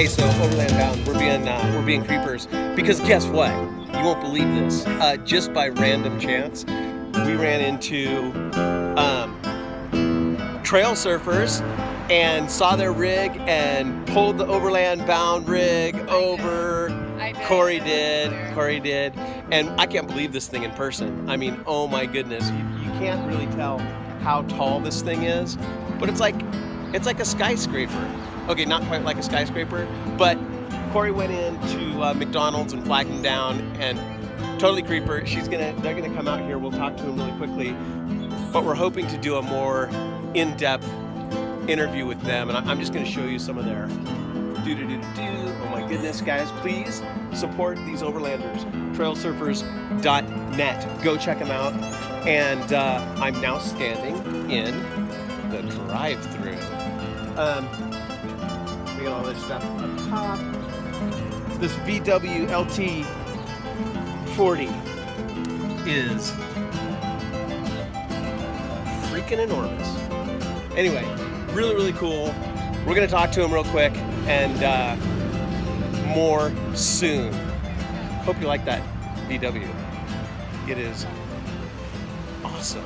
Hey, so Overland bound, we're being creepers because guess what? You won't believe this. Just by random chance, we ran into trail surfers and saw their rig and pulled the Overland bound rig over. Corey did, and I can't believe this thing in person. I mean, oh my goodness, you can't really tell how tall this thing is, but it's like a skyscraper. Okay, not quite like a skyscraper, but Corey went into McDonald's and flagged him down, and totally creeper. They're gonna come out here. We'll talk to him really quickly, but we're hoping to do a more in-depth interview with them, and I'm just gonna show you some of their Oh my goodness, guys, please support these Overlanders. Trailsurfers.net. Go check them out. And I'm now standing in the drive-thru. We got all this stuff up top. This VW LT 40 is freaking enormous. Anyway, really, really cool. We're gonna talk to him real quick and more soon. Hope you like that VW. It is awesome.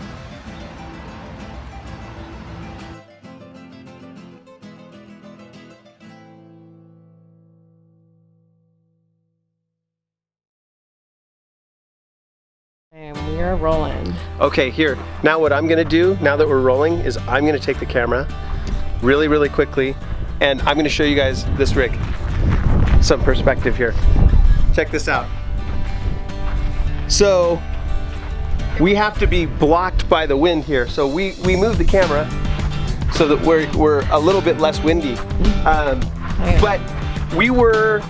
And we are rolling. Okay, here. Now what I'm gonna do, now that we're rolling, is I'm gonna take the camera really, really quickly, and I'm gonna show you guys this rig. Some perspective here. Check this out. So, we have to be blocked by the wind here. So we move the camera so that we're a little bit less windy. But we're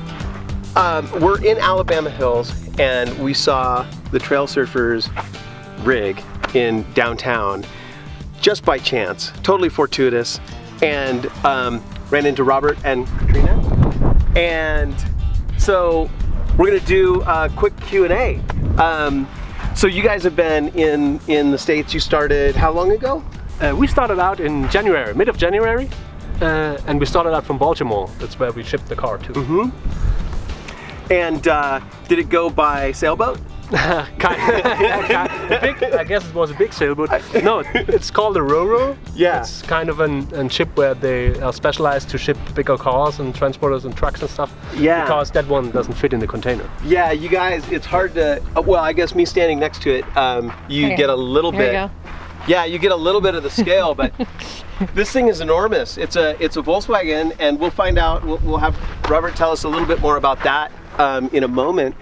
in Alabama Hills, and we saw the Trail Surfers rig in downtown just by chance, totally fortuitous, and ran into Robert and Katrina. And so we're gonna do a quick Q&A. So you guys have been in the States. You started how long ago? We started out in January, mid of January, and we started out from Baltimore. That's where we shipped the car to. Mm-hmm. And did it go by sailboat? I guess it was a big sailboat. No, it's called a Ro-Ro. Yeah. It's kind of a ship where they are specialized to ship bigger cars and transporters and trucks and stuff. Yeah. Because that one doesn't fit in the container. Yeah, you guys, it's hard to, well, I guess me standing next to it, you get a little bit. There you go. Yeah, you get a little bit of the scale, but this thing is enormous. It's a Volkswagen, and we'll find out, we'll have Robert tell us a little bit more about that in a moment.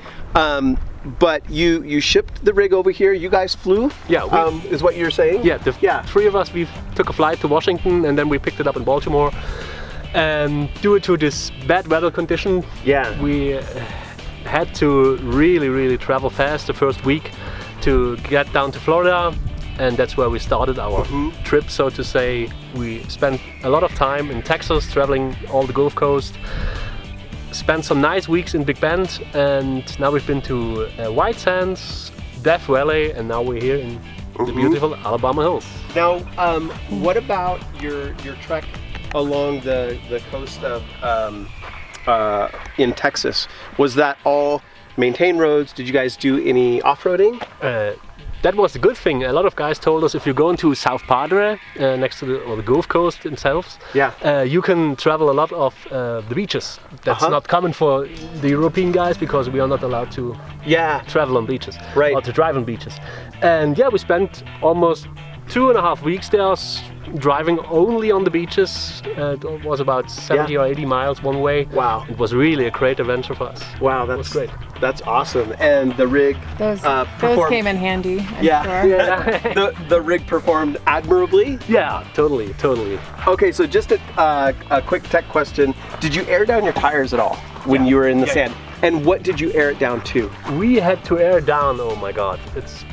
But you shipped the rig over here. You guys flew? Yeah. Is what you're saying? Yeah. Three of us, we took a flight to Washington, and then we picked it up in Baltimore. And due to this bad weather condition, yeah, we had to really travel fast the first week to get down to Florida. And that's where we started our trip, so to say. We spent a lot of time in Texas, traveling all the Gulf Coast. Spent some nice weeks in Big Bend, and now we've been to White Sands, Death Valley, and now we're here in the beautiful Alabama Hills. Now, what about your trek along the coast of in Texas? Was that all maintained roads? Did you guys do any off-roading? That was the good thing. A lot of guys told us if you go into South Padre, next to the Gulf Coast itself, yeah, you can travel a lot of the beaches. That's not common for the European guys because we are not allowed to travel on beaches, right, or to drive on beaches. And yeah, we spent almost 2.5 weeks there driving only on the beaches. It was about 70 or 80 miles one way. Wow. It was really a great adventure for us. Wow, that's great. That's awesome. And the rig those came in handy, I'm sure. Yeah. the rig performed admirably. Yeah, totally. Okay, so just a quick tech question. Did you air down your tires at all when you were in the sand? And what did you air it down to? We had to air down, oh my God, it's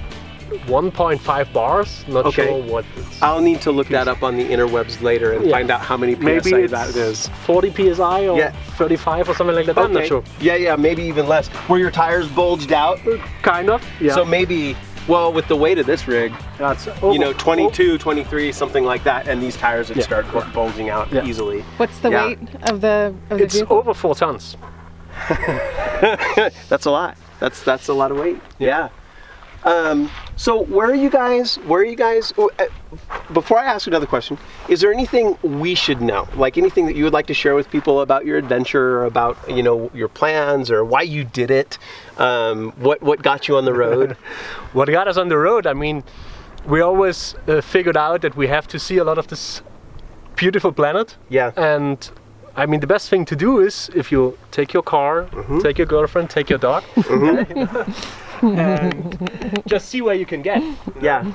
1.5 bars, not sure what it's. I'll need to look that up on the interwebs later and find out how many PSI that is. 40 PSI or 35 or something like that, I'm not sure. Yeah, maybe even less. Were your tires bulged out? Kind of, yeah. So maybe Well, with the weight of this rig, That's 22, 23, something like that, and these tires would start bulging out easily. What's the weight of the It's vehicle? over 4 tons. That's a lot. That's a lot of weight. Yeah. So where are you guys? Before I ask another question, is there anything we should know? Like anything that you would like to share with people about your adventure, or about your plans, or why you did it? What got you on the road? What got us on the road? I mean, we always figured out that we have to see a lot of this beautiful planet. Yeah. And I mean, the best thing to do is if you take your car, take your girlfriend, take your dog, and just see where you can get. Yeah.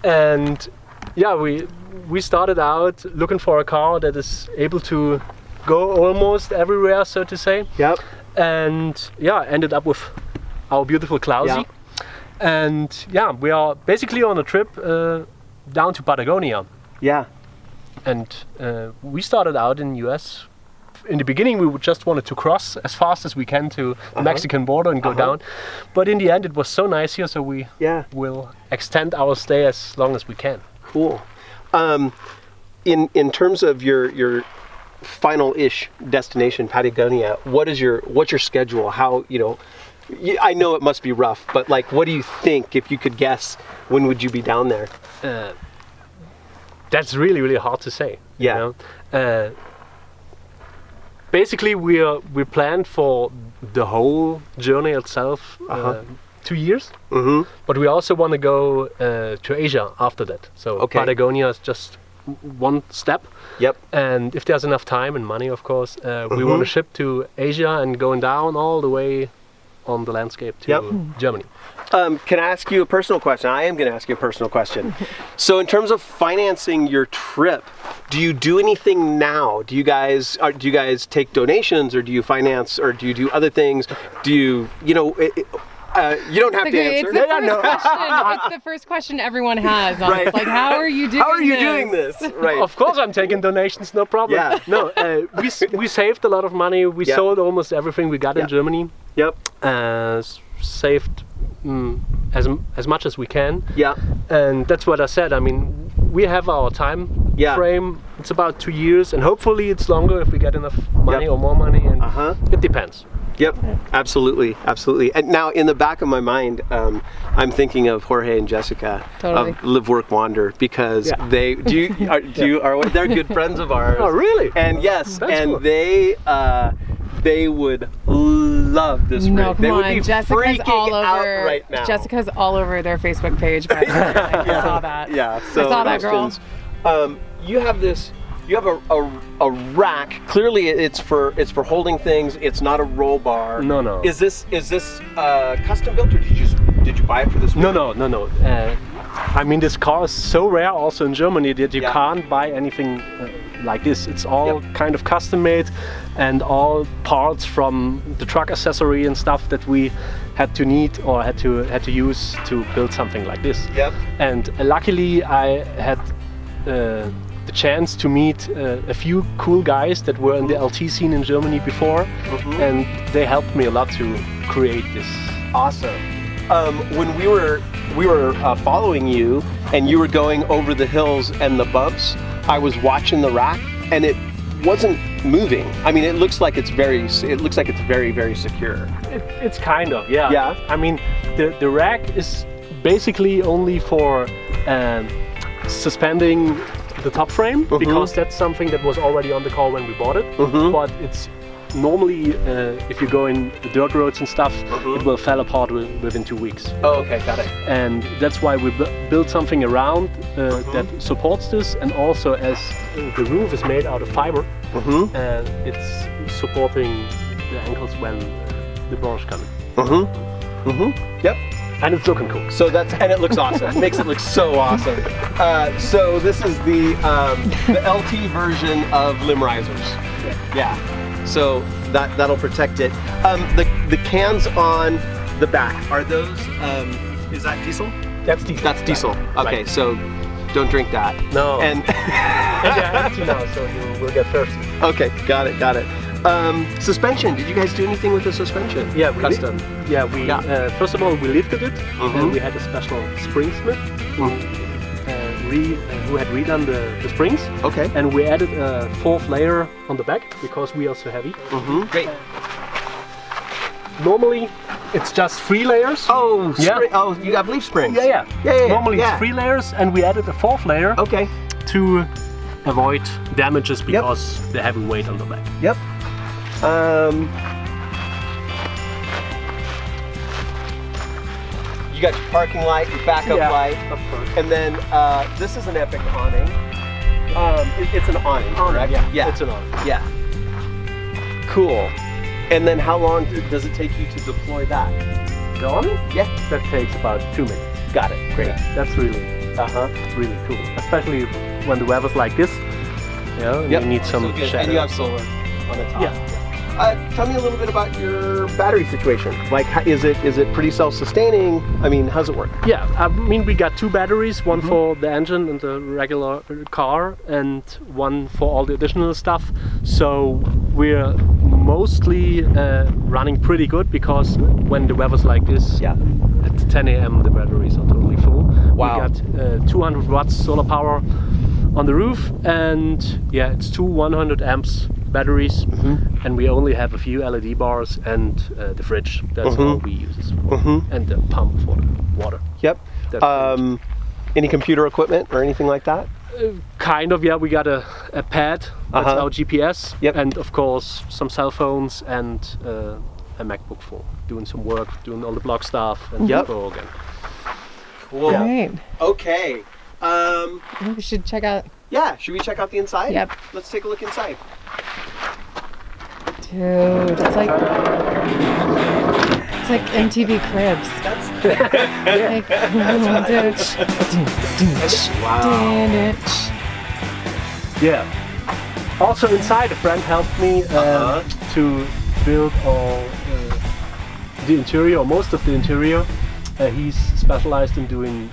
And yeah, we started out looking for a car that is able to go almost everywhere, so to say. Yep. And yeah, ended up with our beautiful Klausi. And yeah, we are basically on a trip down to Patagonia. Yeah. And we started out in US. In the beginning, we just wanted to cross as fast as we can to the Mexican border and go down. But in the end, it was so nice here, so we will extend our stay as long as we can. Cool. In terms of your final-ish destination, Patagonia, what's your schedule? How I know it must be rough, but like, what do you think, if you could guess, when would you be down there? That's really, really hard to say. Yeah. Basically, we planned for the whole journey itself 2 years, but we also want to go to Asia after that. So Patagonia is just one step. Yep. And if there's enough time and money, of course, we want to ship to Asia and going down all the way on the landscape to Germany. Can I ask you a personal question? I am going to ask you a personal question. So in terms of financing your trip, do you do anything now? Do you guys take donations, or do you finance, or do you do other things? Do you you don't have to answer. It's the first question everyone has. Right. Like, how are you doing this? Right. Of course I'm taking donations, no problem. Yeah. No, we saved a lot of money. We sold almost everything we got in Germany. Yep. Saved as much as we can. Yeah. And that's what I said. I mean, we have our time frame. It's about 2 years, and hopefully it's longer if we get enough money or more money. And it depends. Yep, absolutely. And now in the back of my mind, I'm thinking of Jorge and Jessica of Live, Work, Wander, because they're good friends of ours. Oh, really? And yes, that's cool. They would love this rig. No, they would be Jessica's freaking all over, out right now. Jessica's all over their Facebook page. By the way. I saw that. Yeah, so I saw that, girl. You have this. You have a rack. Clearly, it's for holding things. It's not a roll bar. No. Is this custom built, or did you buy it for this? No. I mean, this car is so rare, also in Germany, that you can't buy anything like this. It's all kind of custom made, and all parts from the truck accessory and stuff that we had to need or had to use to build something like this. Yep. And luckily, I had the chance to meet a few cool guys that were in the LT scene in Germany before, and they helped me a lot to create this. Awesome. When we were following you, and you were going over the hills and the bumps, I was watching the rack, and it wasn't moving. I mean, it looks like it's very, very secure. It's kind of, yeah. I mean, the rack is basically only for suspending the top frame, because that's something that was already on the car when we bought it. But it's normally, if you go in the dirt roads and stuff, it will fall apart within 2 weeks. Oh, okay, got it. And that's why we built something around that supports this, and also as the roof is made out of fiber, and it's supporting the ankles when the boar's coming. Yep. And it's looking cool. So and it looks awesome. It makes it look so awesome. So this is the LT version of limb risers. Yeah. So that'll protect it. The cans on the back, are those? Is that diesel? That's diesel. That's diesel. Okay, right. So don't drink that. No. And they're empty now, so you will get thirsty. Okay, got it. Suspension. Did you guys do anything with the suspension? Yeah, custom. First of all, we lifted it, and we had a special spring smith who had redone the springs. Okay. And we added a 4th layer on the back because we are so heavy. Great. Normally, it's just 3 layers. Oh, yeah. Oh, I believe springs. Yeah. Normally it's 3 layers, and we added a 4th layer. Okay. To avoid damages because the heavy weight on the back. Yep. You got your parking light, your backup light, of course. and then this is an epic awning. It's an awning, correct? Yeah, it's an awning. Yeah. Cool. And then how long does it take you to deploy that? The awning? Yeah. That takes about 2 minutes. Got it. Great. Yeah, that's really, really cool. Especially when the weather's like this. Yeah, you need some shadow. And you have solar on the top. Yeah. Tell me a little bit about your battery situation. Like, is it pretty self-sustaining? I mean, how's it work? Yeah, I mean, we got 2 batteries, one for the engine and the regular car, and one for all the additional stuff. So we're mostly running pretty good because when the weather's like this, at 10 a.m. the batteries are totally full. Wow. We got 200 watts solar power on the roof, and it's 2 100 amps batteries, and we only have a few LED bars and the fridge. That's all we use, and the pump for the water. Yep. Any computer equipment or anything like that? Kind of, yeah. We got a pad. That's our GPS. Yep. And of course some cell phones and a MacBook for doing some work, doing all the blog stuff and go again. Cool. Great. Okay. Maybe we should check out. Yeah. Should we check out the inside? Yep. Let's take a look inside. Dude, it's like MTV Cribs. That's Yeah. Also inside, a friend helped me to build all the interior, or most of the interior. He's specialized in doing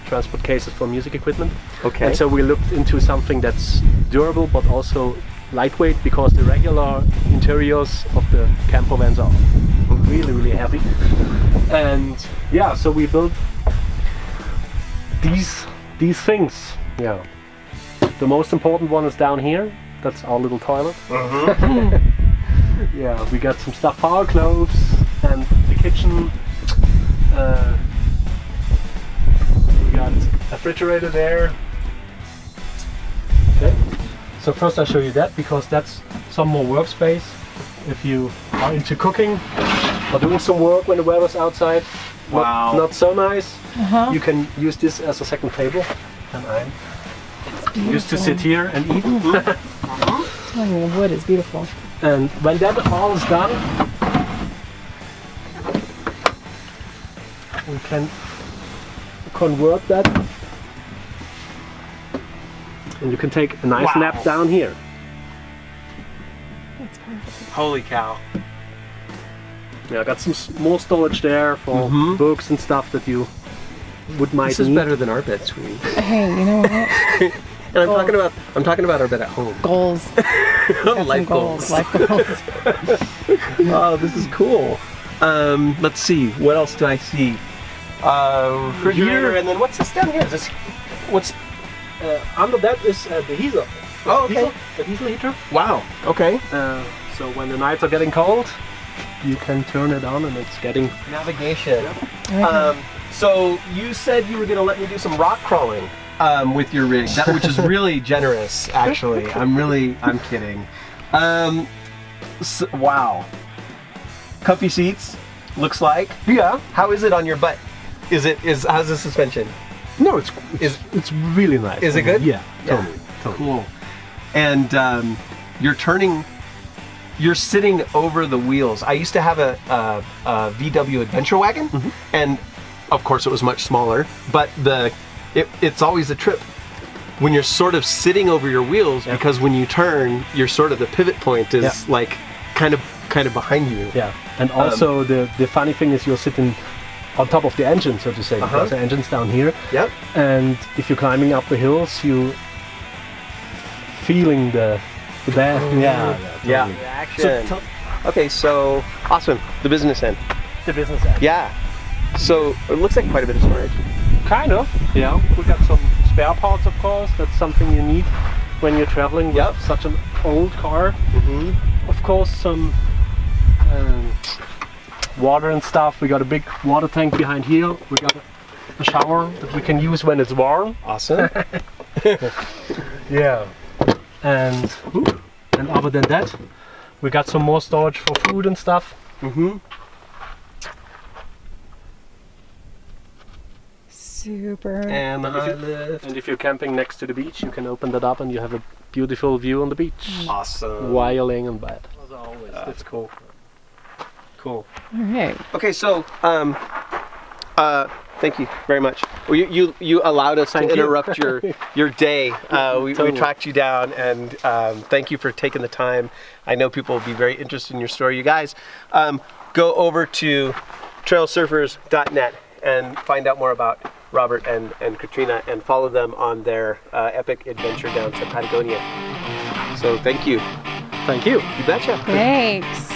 transport cases for music equipment. Okay. And so we looked into something that's durable but also lightweight, because the regular interiors of the camper vans are really, really heavy. And yeah, so we built these things. Yeah. The most important one is down here. That's our little toilet. Yeah, we got some stuff for our clothes and the kitchen. We got a refrigerator there. Okay. So first I'll show you that, because that's some more workspace. If you are into cooking or doing some work when the weather's outside, not so nice, you can use this as a second table. And I'm used to sit here and eat. The wood is beautiful. And when that all is done, we can convert that, and you can take a nice nap down here. That's perfect. Holy cow. Yeah, I got some more storage there for books and stuff that you might need. This is better than our bed suite. Hey, you know what? And I'm talking about our bed at home. Goals. Life goals. Life goals. Oh, this is cool. Let's see. What else do I see? Refrigerator, and then what's this down here? Is this what's under that is the heater. Oh, okay. The diesel heater. Wow. Okay. So when the nights are getting cold, you can turn it on and it's getting navigation. Yeah. So you said you were going to let me do some rock crawling with your rig, which is really generous, actually. I'm kidding. Wow. Comfy seats, looks like. Yeah. How is it on your butt? How's the suspension? No, it's really nice. Is it good? Yeah, totally. Cool. And you're sitting over the wheels. I used to have a VW adventure wagon, and of course it was much smaller, but it's always a trip when you're sort of sitting over your wheels, because when you turn, you're sort of the pivot point is like kind of behind you. Yeah, and also the funny thing is you're sitting on top of the engine, so to say, because the engine's down here. Yep. And if you're climbing up the hills, you feeling the the bad. Yeah. Action. Okay, so awesome. The business end. The business end. Yeah. So it looks like quite a bit of storage. Kind of. Yeah. We got some spare parts, of course. That's something you need when you're traveling with such an old car. Of course, some water and stuff. We got a big water tank behind here. We got a shower that we can use when it's warm. Awesome. Yeah. And other than that, we got some more storage for food and stuff. Super. And the HiLites. And if you're camping next to the beach, you can open that up and you have a beautiful view on the beach. Awesome. While you're laying in bed. As always. That's cool. Cool. All right. Okay, so thank you very much. Well, you allowed us to interrupt your day. We tracked you down, and thank you for taking the time. I know people will be very interested in your story. You guys, go over to trailsurfers.net and find out more about Robert and Katrina, and follow them on their epic adventure down to Patagonia. So thank you. Thank you. You betcha. Thanks.